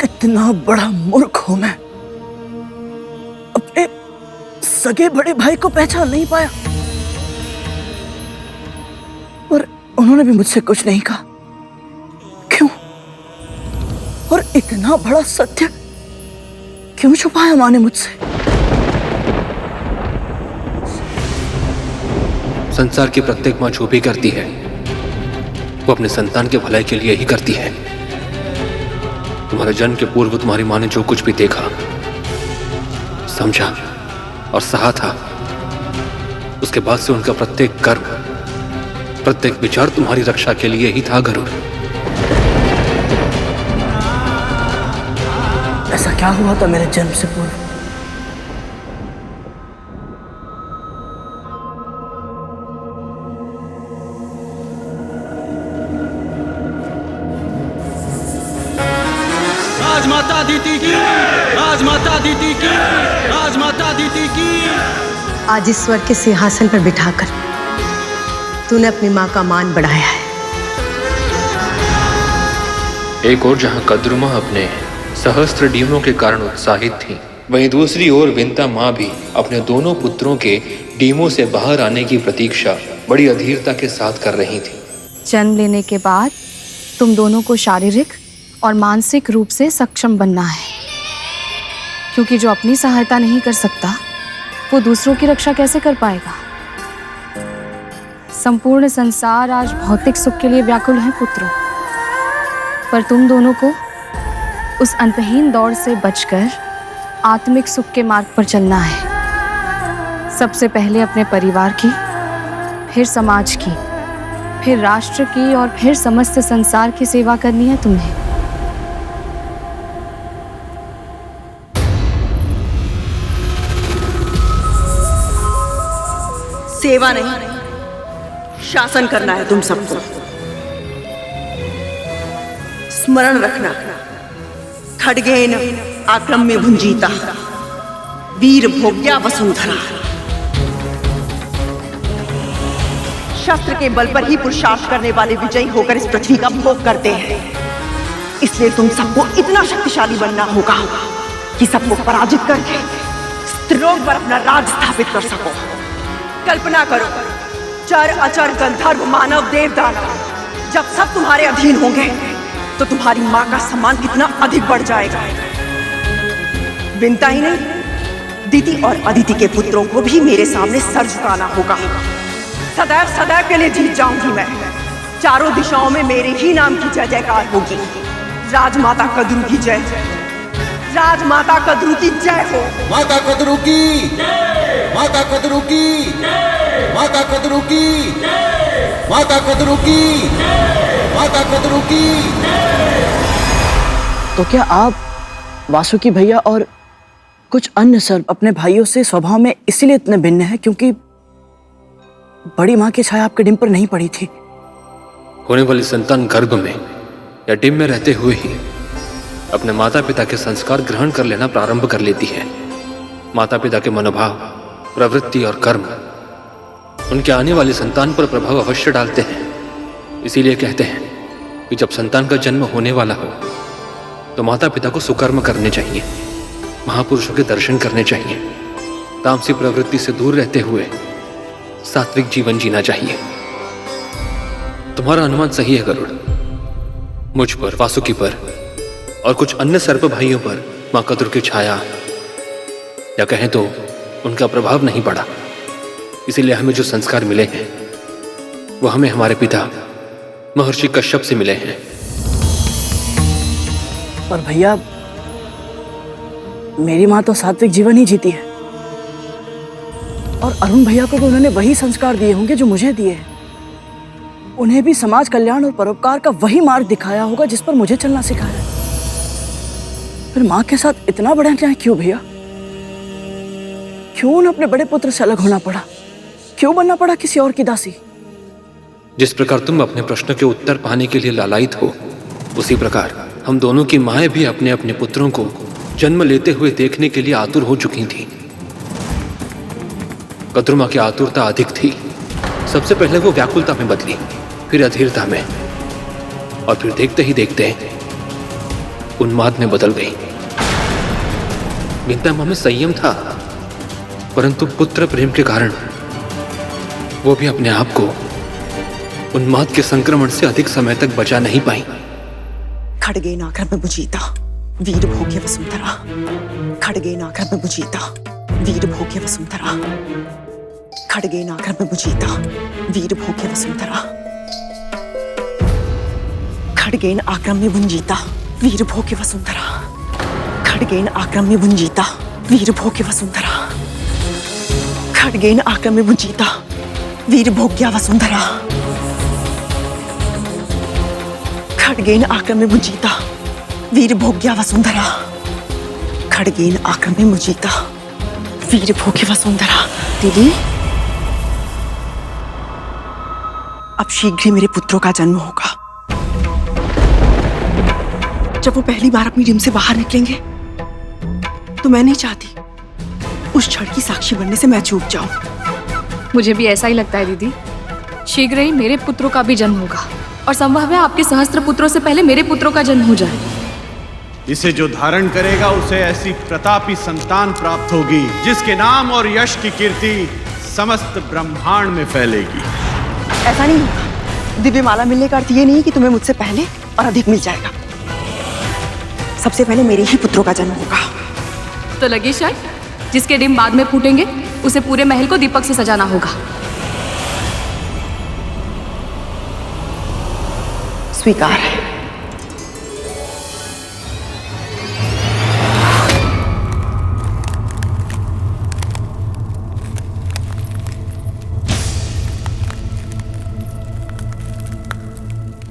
कितना बड़ा मूर्ख हूं मैं। अपने सगे बड़े भाई को पहचान नहीं पाया और उन्होंने भी मुझसे कुछ नहीं कहा। क्यों? और इतना बड़ा सत्य क्यों छुपाया माँ ने मुझसे? संसार की प्रत्येक माँ जो भी करती है वो अपने संतान के भलाई के लिए ही करती है। तुम्हारे जन्म के पूर्व तुम्हारी माँ ने जो कुछ भी देखा, समझा और सहा था, उसके बाद से उनका प्रत्येक कर्म, प्रत्येक विचार तुम्हारी रक्षा के लिए ही था गरुड़। ऐसा क्या हुआ था मेरे जन्म से पूर्व? राजमाता अदिति की, राजमाता अदिति की, राजमाता अदिति की। आज इस स्वर्ग के सिंहासन पर बिठाकर तूने अपनी माँ का मान बढ़ाया है। एक और जहां कद्रुमा अपने सहस्त्र डीमों के कारण उत्साहित थी, वहीं दूसरी ओर विंता माँ भी अपने दोनों पुत्रों के डीमों से बाहर आने की प्रतीक्षा बड़ी अधीरता के साथ कर रही थी। जन्म लेने के बाद तुम दोनों को शारीरिक और मानसिक रूप से सक्षम बनना है, क्योंकि जो अपनी सहायता नहीं कर सकता वो दूसरों की रक्षा कैसे कर पाएगा। संपूर्ण संसार आज भौतिक सुख के लिए व्याकुल है पुत्रों, पर तुम दोनों को उस अंतहीन दौड़ से बचकर आत्मिक सुख के मार्ग पर चलना है। सबसे पहले अपने परिवार की, फिर समाज की, फिर राष्ट्र की और फिर समस्त संसार की सेवा करनी है तुम्हें। सेवा नहीं, शासन करना है तुम सबको। स्मरण रखना, खड्गेन आक्रम्य भुंजीता वीर भोग्या वसुंधरा। शस्त्र के बल पर ही पुरुषार्थ करने वाले विजयी होकर इस पृथ्वी का भोग करते हैं। इसलिए तुम सबको इतना शक्तिशाली बनना होगा कि सबको पराजित करके स्त्रीलोक पर अपना राज स्थापित कर सको। कल्पना करो, चर अचर गंधर्व मानव देव दानव जब सब तुम्हारे अधीन होंगे तो तुम्हारी माँ का सम्मान कितना अधिक बढ़ जाएगा। विंता ही नहीं, दिति और अदिति के पुत्रों को भी मेरे सामने सर झुकाना होगा। सदैव सदैव के लिए जीत जाऊंगी मैं। चारों दिशाओं में मेरे ही नाम की जय जयकार होगी। राजमाता कद्रू की जय, राजमाता कद्रू की जय हो। माता कद्रू की, माता कद्रू की, माता कद्रू की, माता कद्रू की, माता कद्रू की। तो क्या आप वासुकी भैया और कुछ अन्य सर्व अपने भाइयों से स्वभाव में इसीलिए इतने भिन्न हैं क्योंकि बड़ी माँ की छाया आपके डिम पर नहीं पड़ी थी? होने वाली संतान गर्भ में या डिम में रहते हुए ही अपने माता पिता के संस्कार ग्रहण कर लेना प्रारंभ कर लेती है। माता पिता के मनोभाव, प्रवृत्ति और कर्म उनके आने वाली संतान पर प्रभाव अवश्य डालते हैं। इसीलिए कहते हैं कि जब संतान का जन्म होने वाला हो तो माता पिता को सुकर्म करने चाहिए, महापुरुषों के दर्शन करने चाहिए, तामसी प्रवृत्ति से दूर रहते हुए सात्विक जीवन जीना चाहिए। तुम्हारा अनुमान सही है गरुड़। मुझ पर, वासुकी पर और कुछ अन्य सर्प भाइयों पर मां कद्रू की छाया या कहें तो उनका प्रभाव नहीं पड़ा। इसीलिए हमें जो संस्कार मिले हैं वो हमें हमारे पिता महर्षि कश्यप से मिले हैं। पर भैया, मेरी माँ तो सात्विक जीवन ही जीती है और अरुण भैया को तो उन्होंने वही संस्कार दिए होंगे जो मुझे दिए हैं। उन्हें भी समाज कल्याण और परोपकार का वही मार्ग दिखाया होगा जिस पर मुझे चलना सिखाया है। फिर माँ के साथ इतना बड़ा अन्याय क्यों भैया? क्यों उन्हें अपने बड़े पुत्र से अलग होना पड़ा? क्यों बनना पड़ा किसी और की दासी? जिस प्रकार तुम अपने प्रश्न के उत्तर पाने के लिए लालायित हो, उसी प्रकार हम दोनों की माएं भी अपने अपने पुत्रों को जन्म लेते हुए देखने के लिए आतुर हो चुकी थीं। कद्रुमा की आतुरता अधिक थी। सबसे पहले वो व्याकुलता में बदली, फिर अधीरता में, और फिर देखते ही देखते उन्माद में बदल गई। विद्या मां में संयम था, परंतु पुत्र प्रेम के कारण वो भी अपने आप को उन्माद के संक्रमण से अधिक समय तक बचा नहीं पाई। खड्गेन आक्रम्य भुजिता वीर भोग्य वसुंधरा। खड्गेन आक्रम्य भुजिता वीर भोग्य वसुंधरा। खड्गेन आक्रम्य भुजिता वीर भोग्य वसुंधरा। खड्गेन आक्रम्य भुंजिता वीर भोग्य वसुंधरा। खड्गेन आक्रम्य भुंजिता वीर भोग्य वसुंधरा। खड्गेन आक्रम्य भुंजिता वीर भोग्या वसुंधरा। खड्गेन आक्रम्य भुंजिता वीर भोग्या वसुंधरा। खड्गेन आक्रम्य भुंजिता वीर भोग्य वसुंधरा। दीदी, अब शीघ्र ही मेरे पुत्रों का जन्म होगा। जब वो पहली बार अपनी रिम से बाहर निकलेंगे तो मैं नहीं चाहती उस क्षण की साक्षी बनने से मैं चूक जाऊं। मुझे भी ऐसा ही लगता है दीदी। शीघ्र ही मेरे पुत्रों का भी जन्म होगा और संभव है आपके सहस्त्र पुत्रों से पहले मेरे पुत्रों का जन्म हो जाए। इसे जो धारण करेगा उसे ऐसी प्रतापी संतान प्राप्त होगी जिसके नाम और यश की कीर्ति समस्त ब्रह्मांड में फैलेगी। ऐसा नहीं होगा। दिव्य माला मिलने का अर्थ ये नहीं कि तुम्हें मुझसे पहले और अधिक मिल जाएगा। सबसे पहले मेरे ही पुत्रों का जन्म होगा। तो लगे शायद जिसके डिम बाद में फूटेंगे उसे पूरे महल को दीपक से सजाना होगा। स्वीकार है।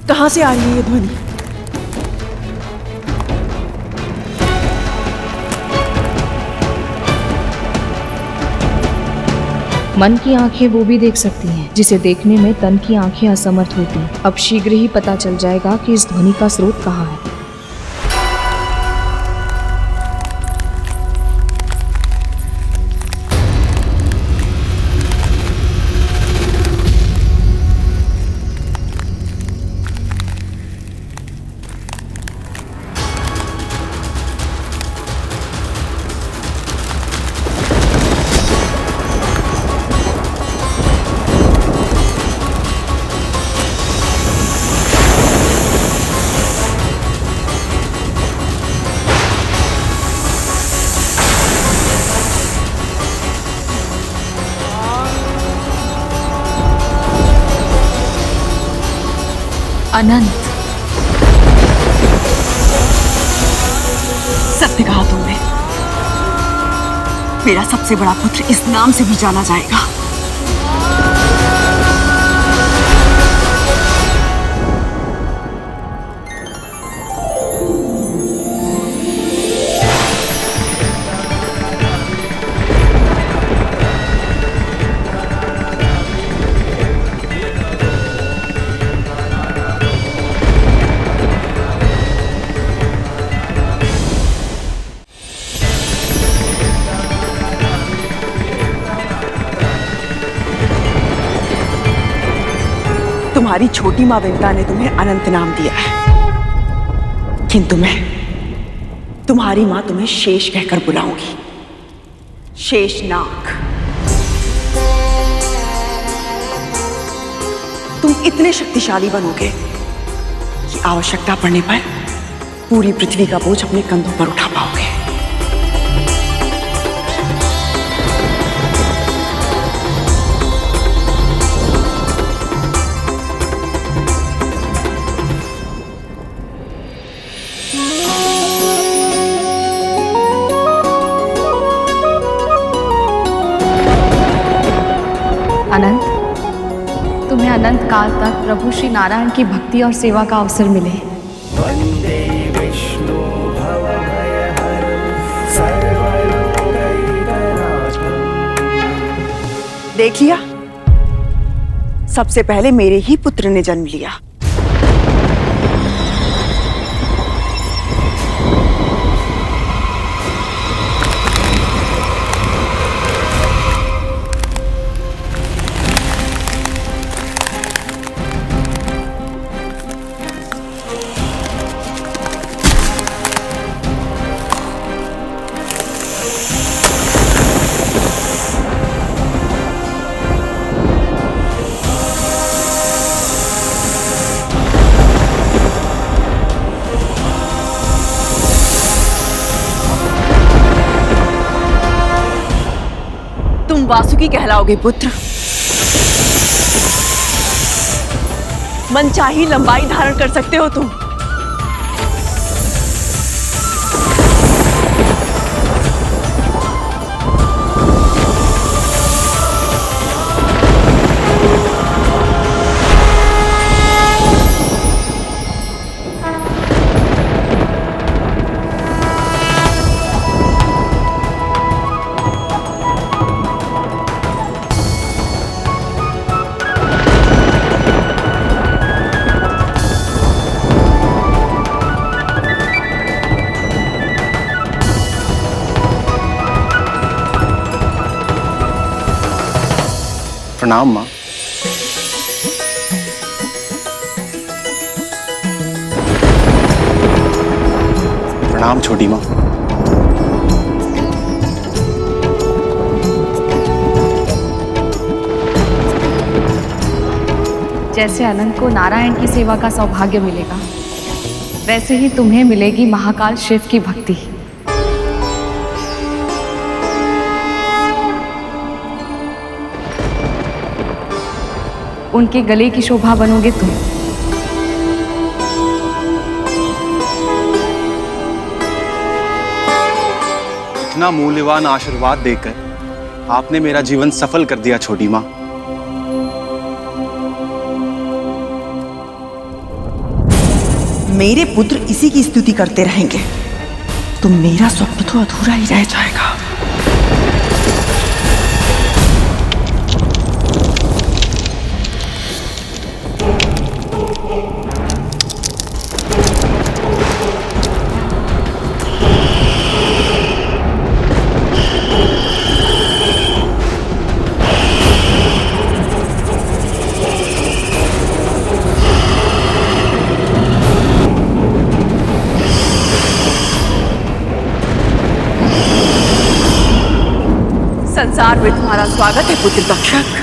कहां से आ रही है ये ध्वनि? मन की आंखें वो भी देख सकती हैं जिसे देखने में तन की आंखें असमर्थ होती हैं। अब शीघ्र ही पता चल जाएगा कि इस ध्वनि का स्रोत कहाँ है। अनंत, सत्य कहा तुमने। मेरा सबसे बड़ा पुत्र इस नाम से भी जाना जाएगा। तुम्हारी छोटी मां विंता ने तुम्हें अनंत नाम दिया है, किंतु मैं तुम्हारी मां तुम्हें शेष कहकर बुलाऊंगी। शेषनाग। तुम इतने शक्तिशाली बनोगे कि आवश्यकता पड़ने पर पूरी पृथ्वी का बोझ अपने कंधों पर उठा पाओगे। अनंत, तुम्हें अनंत काल तक प्रभु श्री नारायण की भक्ति और सेवा का अवसर मिले। देख लिया, सबसे पहले मेरे ही पुत्र ने जन्म लिया। वासुकी कहलाओगे पुत्र। मनचाही लंबाई धारण कर सकते हो तुम। प्रणाम माँ। प्रणाम छोटी माँ। जैसे अनंत को नारायण की सेवा का सौभाग्य मिलेगा, वैसे ही तुम्हें मिलेगी महाकाल शिव की भक्ति। उनके गले की शोभा बनोगे तुम। इतना मूल्यवान आशीर्वाद देकर आपने मेरा जीवन सफल कर दिया छोटी माँ। मेरे पुत्र इसी की स्तुति करते रहेंगे तो मेरा स्वप्न तो अधूरा ही रह जाएगा। संसार में तुम्हारा स्वागत है पुत्र तक्षक।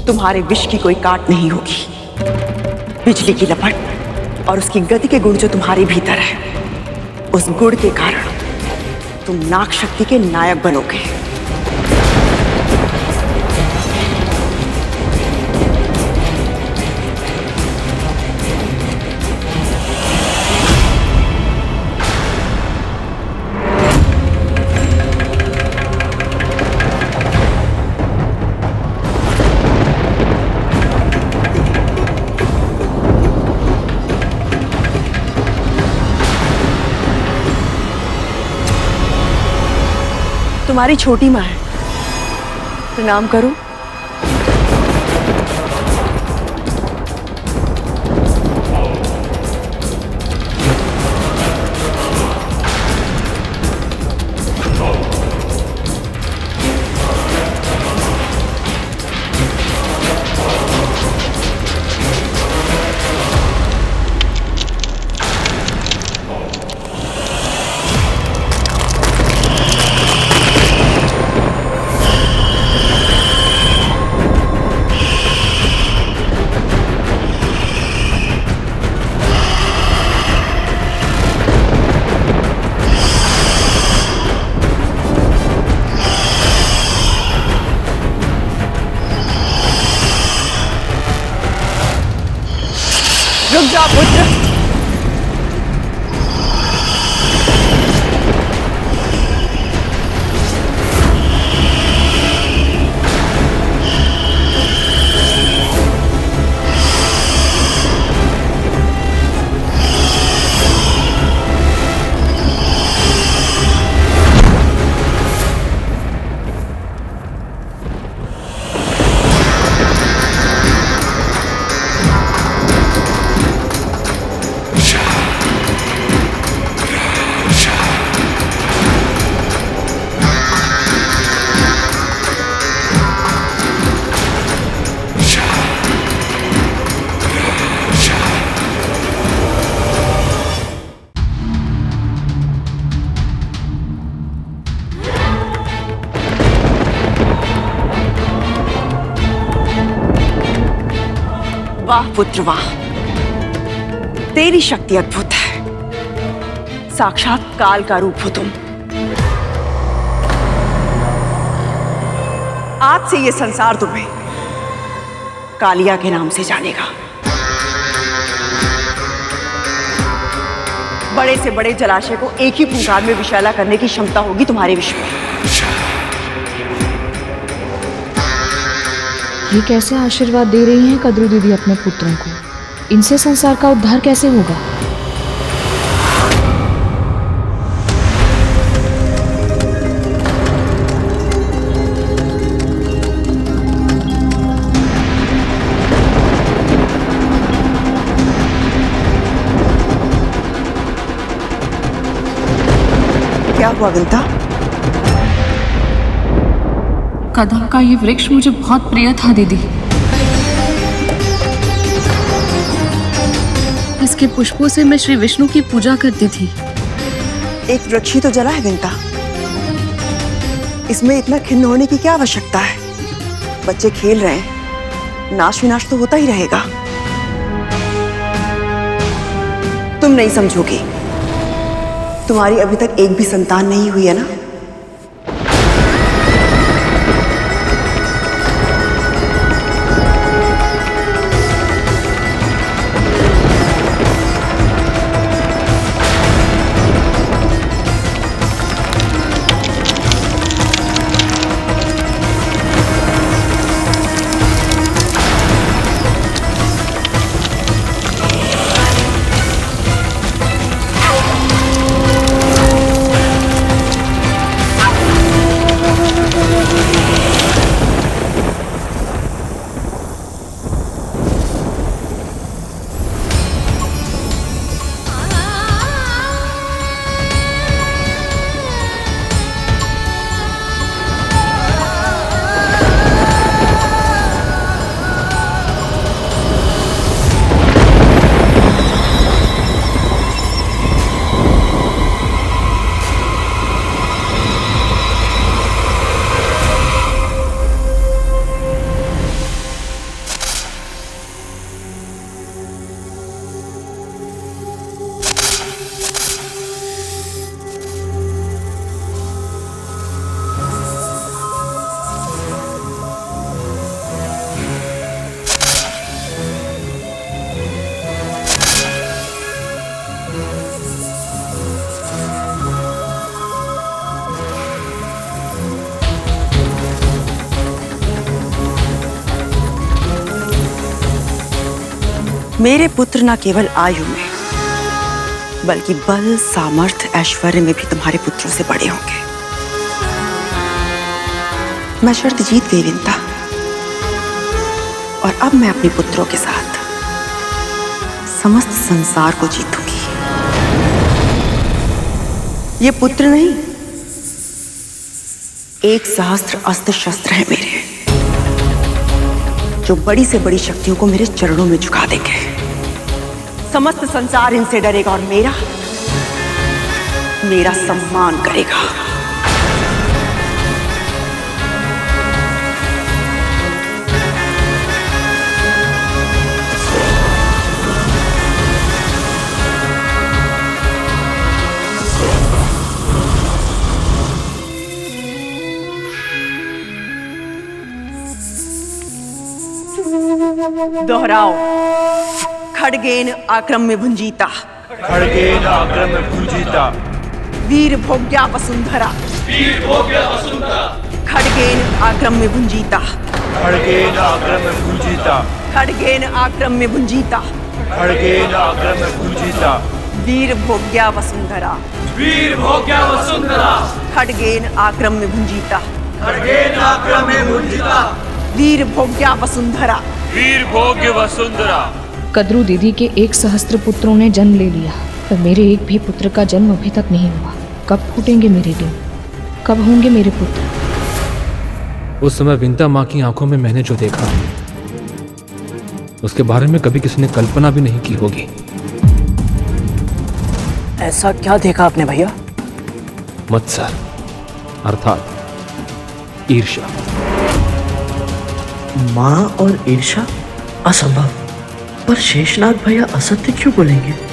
तुम्हारे विष की कोई काट नहीं होगी। बिजली की लपट और उसकी गति के गुण जो तुम्हारे भीतर है, उस गुण के कारण तुम नाग शक्ति के नायक बनोगे। तुम्हारी छोटी माँ है, प्रणाम करो। रुक जाओ पुत्र। वाह पुत्र वाह, तेरी शक्ति अद्भुत है। साक्षात काल का रूप हो तुम। आज से ये संसार तुम्हें कालिया के नाम से जानेगा। बड़े से बड़े जलाशय को एक ही फुंकार में विषैला करने की क्षमता होगी तुम्हारे विश्व में। ये कैसे आशीर्वाद दे रही हैं कद्रू दीदी अपने पुत्रों को? इनसे संसार का उद्धार कैसे होगा? क्या हुआ विंता? कदम का ये वृक्ष मुझे बहुत प्रिय था दीदी। इसके पुष्पों से मैं श्री विष्णु की पूजा करती थी। एक वृक्ष ही तो जला है विंता, इसमें इतना खिन्न होने की क्या आवश्यकता है? बच्चे खेल रहे हैं, नाश विनाश तो होता ही रहेगा। तुम नहीं समझोगी, तुम्हारी अभी तक एक भी संतान नहीं हुई है ना? मेरे पुत्र न केवल आयु में बल्कि बल, सामर्थ्य, ऐश्वर्य में भी तुम्हारे पुत्रों से बड़े होंगे। मैं शर्त जीत गई विंता, और अब मैं अपने पुत्रों के साथ समस्त संसार को जीतूंगी। ये पुत्र नहीं, 1 सहस्त्र अस्त्र शस्त्र है मेरे, जो बड़ी से बड़ी शक्तियों को मेरे चरणों में झुका देंगे। समस्त संसार इनसे डरेगा और मेरा सम्मान करेगा। दोहराओ। खड्गेन आक्रम में भुंजीता, खड्गेन आक्रम में भुंजीता, वीर भोग्या वसुंधरा, वीर भोग्या वसुंधरा, खड्गेन आक्रम में भुंजीता, खड्गेन आक्रम में भुंजीता, खड्गेन आक्रम में भुंजीता, खड्गेन आक्रम में भुंजीता, वीर भोग्या वसुंधरा, वीर भोग्या वसुंधरा, खड्गेन आक्रम में भुंजीता, खड्गेन आक्रम में भुंजीता, वीर भोग्या वसुंधरा, वीर भोग्य वसुंधरा। कद्रू दीदी के 1 सहस्त्र पुत्रों ने जन्म ले लिया, पर मेरे एक भी पुत्र का जन्म अभी तक नहीं हुआ। कब फूटेंगे मेरे दिन? कब होंगे मेरे पुत्र? उस समय विंता माँ की आंखों में मैंने जो देखा, उसके बारे में कभी किसी ने कल्पना भी नहीं की होगी। ऐसा क्या देखा आपने भैया? मत्सर अर्थात ईर्ष्या। माँ और ईर्ष्या? असंभव। पर शेषनाग भैया असत्य क्यों बोलेंगे?